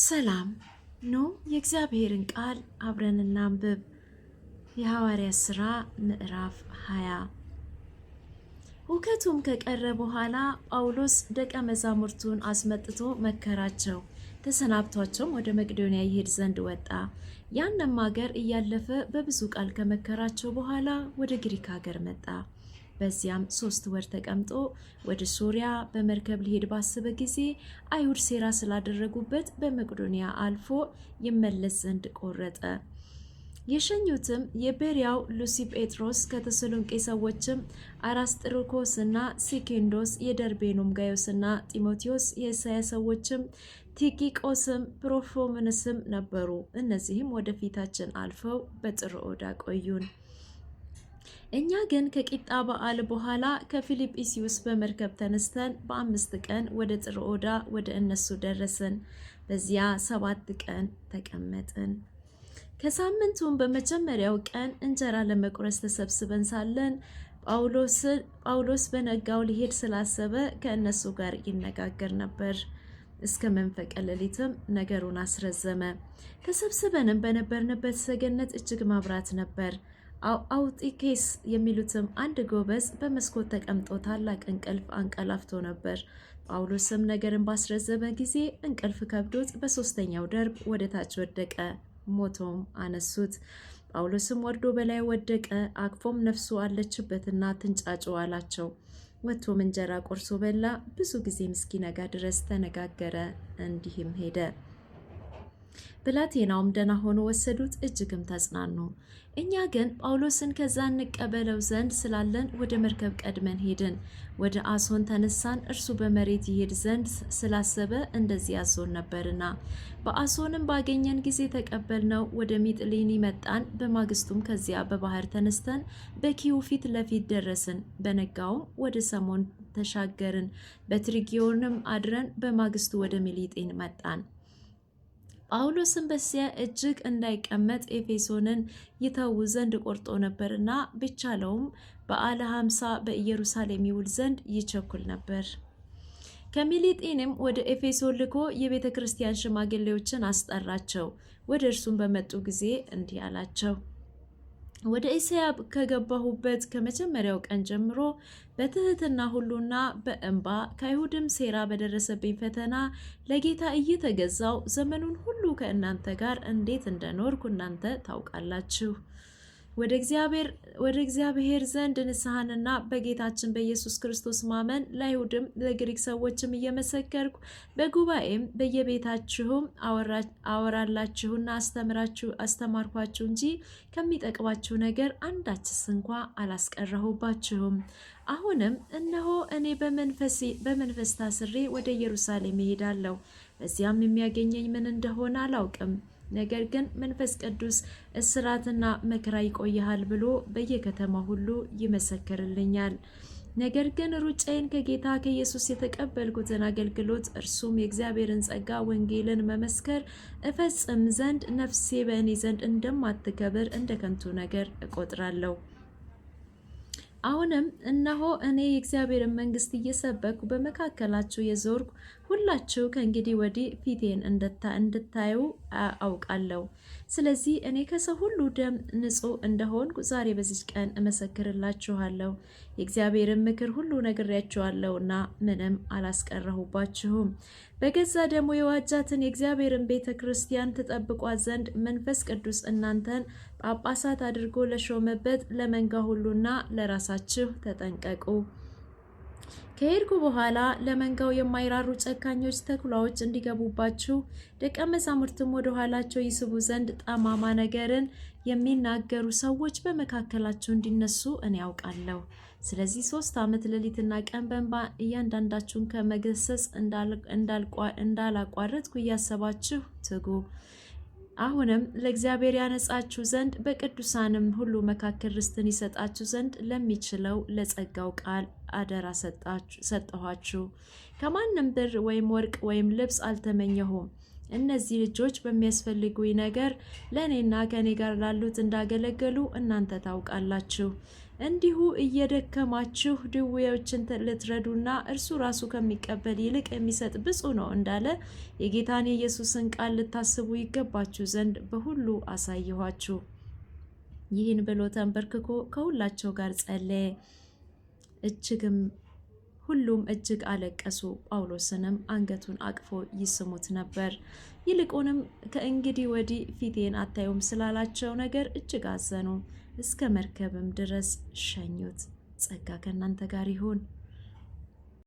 ሰላም ኑ የእግዚአብሔርን ቃል አብረን እናንብብ። የሐዋርያት ሥራ ምዕራፍ 20። ሁከቱም ከቀረ በኋላ ጳውሎስ ደቀ መዛሙርቱን አስመጥቶ መከራቸው። ተሰናብቷቸውም ወደ መቄዶንያ ይሄድ ዘንድ ወጣ። ያንም ሀገር እያለፈ በብዙ ቃል ከመከራቸው በኋላ ወደ ግሪክ ሀገር መጣ። በዚያም 3 ወር ተቀምጦ ወደ ሶሪያ በመርከብ ሊሄድ ባሰበ ጊዜ አይሁድ ሴራ ስላደረጉበት በመቄዶንያ አልፎ ይመለስ ዘንድ ቆረጠ። የሸኙትም የቤርያው ሉሲጴጥሮስ ከተሰሎንቄ ሰዎችም አራስጥርኮስ እና ሲኪንዶስ፣ የደርቤኑም ጋዮስና ጢሞቴዎስ፣ የእስያ ሰዎችም ቲኪቆስም ፕሮፎምንስም ነበሩ። እነዚህም ወደፊታችን አልፈው በጥሮኦዳ ቆዩን። እኛ ግን ከቂጣ በዓል በኋላ ከፊልጵስዩስ በመርከብ ተነስተን በ5 ቀን ወደ ጥሮኦዳ ወደ እነሱ ደረስን። በዚያ 7 ቀን ተቀመጥን። ከሳምንቱም በመጀመሪያው ቀን እንጀራ ለመቁረስ ተሰብስበን ሳለን ጳውሎስ በነጋው ሊሄድ ስላሰበ ከእነሱ ጋር ይነጋገር ነበር። እስከ መንፈቀ ሌሊትም ነገሩን አስረዘመ። ተሰብስበንም በነበርንበት ሰገነት እጅግ ማብራት ነበር። አውጢኬስ የሚሉትም አንድ ጎበዝ በመስኮት ተቀምጦ ታላቅ እንቅልፍ አንቀላፍቶ ነበር። ጳውሎስም ነገርን ባስረዘመ ጊዜ እንቅልፍ ከብዶት በ3ኛው ደርብ ወደ ታች ወደቀ፣ ሞቶም አነሱት። ጳውሎስም ወርዶ በላይ ወደቀ፣ አቅፎም ነፍሱ አለችበትና ትንጫጩ አላቸው። ወጥቶም እንጀራ ቆርሶ በላ። ብዙ ጊዜ እስኪነጋ ድረስ ተነጋገረ፣ እንዲህም ሄደ። ብላቴናውም ደህና ሆኖ ወሰዱት፣ እጅግም ተጽናኑ። እኛ ግን ጳውሎስን ከዛ እንቀበለው ዘንድ ስላለን ወደ መርከብ ቀድመን ሄድን። ወደ አሶን ተነሳን፣ እርሱ በመሬት ይሄድ ዘንድ ስላሰበ እንደዚህ አዞን ነበርና። በአሶንም ባገኘን ጊዜ ተቀበልነው፣ ወደ ሚጥሊኒ መጣን። በማግስቱም ከዚያ በባህር ተነስተን በኪዩ ፊት ለፊት ደረስን። በነጋውም ወደ ሰሞን ተሻገርን። በትሪጊዮንም አድረን በማግስቱ ወደ ሚሊጤን መጣን። ጳውሎስም በዚያ እጅግ እንዳይቀመጥ ኤፌሶንን ይተው ዘንድ ቆርጦ ነበርና ቢቻለውም በዓለ 50 በኢየሩሳሌም ይውል ዘንድ ይቸኩል ነበር። ከሚሊጤንም ወደ ኤፌሶን ልኮ የቤተ ክርስቲያን ሽማግሌዎችን አስጠራቸው። ወደ እርሱም በመጡ ጊዜ እንዲህ አላቸው። ወደ እስያ ከገባሁበት ከመጀመሪያው ቀን ጀምሮ በትህትና ሁሉና በእንባ ከአይሁድም ሴራ በደረሰብኝ ፈተና ለጌታ እየተገዛው ዘመኑን ሁሉ ከእናንተ ጋር እንዴት እንደኖርኩ እናንተ ታውቃላችሁ። ወደ እግዚአብሔር ዘንድ ንስሐንና በጌታችን በኢየሱስ ክርስቶስ ማመን ለአይሁድም ለግሪክ ሰዎችም እየመሰከርኩ በጉባኤም በየቤታችሁም አወራላችሁና አስተማርኳችሁ እንጂ ከሚጠቅማችሁ ነገር አንዳችስ እንኳ አላስቀረሁባችሁም። አሁንም እነሆ እኔ በመንፈስ ታስሬ ወደ ኢየሩሳሌም እሄዳለሁ። በዚያም የሚያገኘኝ ምን እንደሆነ አላውቅም። ነገር ግን መንፈስ ቅዱስ እስራትና መከራ ይቆይሃል ብሎ በየከተማ ሁሉ ይመሰክርልኛል። ነገር ግን ሩጫዬን ከጌታ ከኢየሱስ የተቀበልኩትን አገልግሎት እርሱም የእግዚአብሔርን ጸጋ ወንጌልን መመስከር እፈጽም ዘንድ ነፍሴ በእኔ ዘንድ እንደማትከብር እንደ ከንቱ ነገር እቆጥራለሁ። አሁንም እነሆ እኔ የእግዚአብሔርን መንግስት እየሰበኩ በመካከላችሁ የዞርኩ ሁላችሁ ከእንግዲህ ወዲህ ፊቴን እንድታዩ አውቃለሁ። ስለዚህ እኔ ከሰው ሁሉ ደም ንጹሕ እንደሆንኩ ዛሬ በዚች ቀን እመሰክርላችኋለሁ። የእግዚአብሔርን ምክር ሁሉ ነግሬያችኋለሁና ምንም አላስቀረሁባችሁም። በገዛ ደሙ የዋጃትን የእግዚአብሔርን ቤተ ክርስቲያን ትጠብቋት ዘንድ መንፈስ ቅዱስ እናንተን ጳጳሳት አድርጎ ለሾመበት ለመንጋ ሁሉና ለራሳችሁ ተጠንቀቁ። ከሄድኩ በኋላ ለመንጋው የማይራሩ ጨካኞች ተኩላዎች እንዲገቡባችሁ ደቀ መዛሙርትም ወደ ኋላቸው ይስቡ ዘንድ ጠማማ ነገርን የሚናገሩ ሰዎች በመካከላቸው እንዲነሱ እኔ ያውቃለሁ። ስለዚህ 3 ዓመት ሌሊትና ቀን በእንባ እያንዳንዳችሁን ከመገሰጽ እንዳላቋረጥኩ እያሰባችሁ ትጉ። አሁንም ለእግዚአብሔር ያነጻችሁ ዘንድ በቅዱሳንም ሁሉ መካከል ርስትን ይሰጣችሁ ዘንድ ለሚችለው ለጸጋው ቃል አደራ ሰጠኋችሁ። ከማንም ብር ወይም ወርቅ ወይም ልብስ አልተመኘሁም። እነዚህ ልጆች በሚያስፈልጉኝ ነገር ለእኔና ከእኔ ጋር ላሉት እንዳገለገሉ እናንተ ታውቃላችሁ። እንዲሁ እየደከማችሁ ድዌዎችን ልትረዱና እርሱ ራሱ ከሚቀበል ይልቅ የሚሰጥ ብፁዕ ነው እንዳለ የጌታን የኢየሱስን ቃል ልታስቡ ይገባችሁ ዘንድ በሁሉ አሳየኋችሁ። ይህን ብሎ ተንበርክኮ ከሁላቸው ጋር ጸለየ። ሁሉም እጅግ አለቀሱ። ጳውሎስንም አንገቱን አቅፎ ይስሙት ነበር። ይልቁንም ከእንግዲህ ወዲህ ፊቴን አታዩም ስላላቸው ነገር እጅግ አዘኑ። እስከ መርከብም ድረስ ሸኙት። ጸጋ ከእናንተ ጋር ይሁን።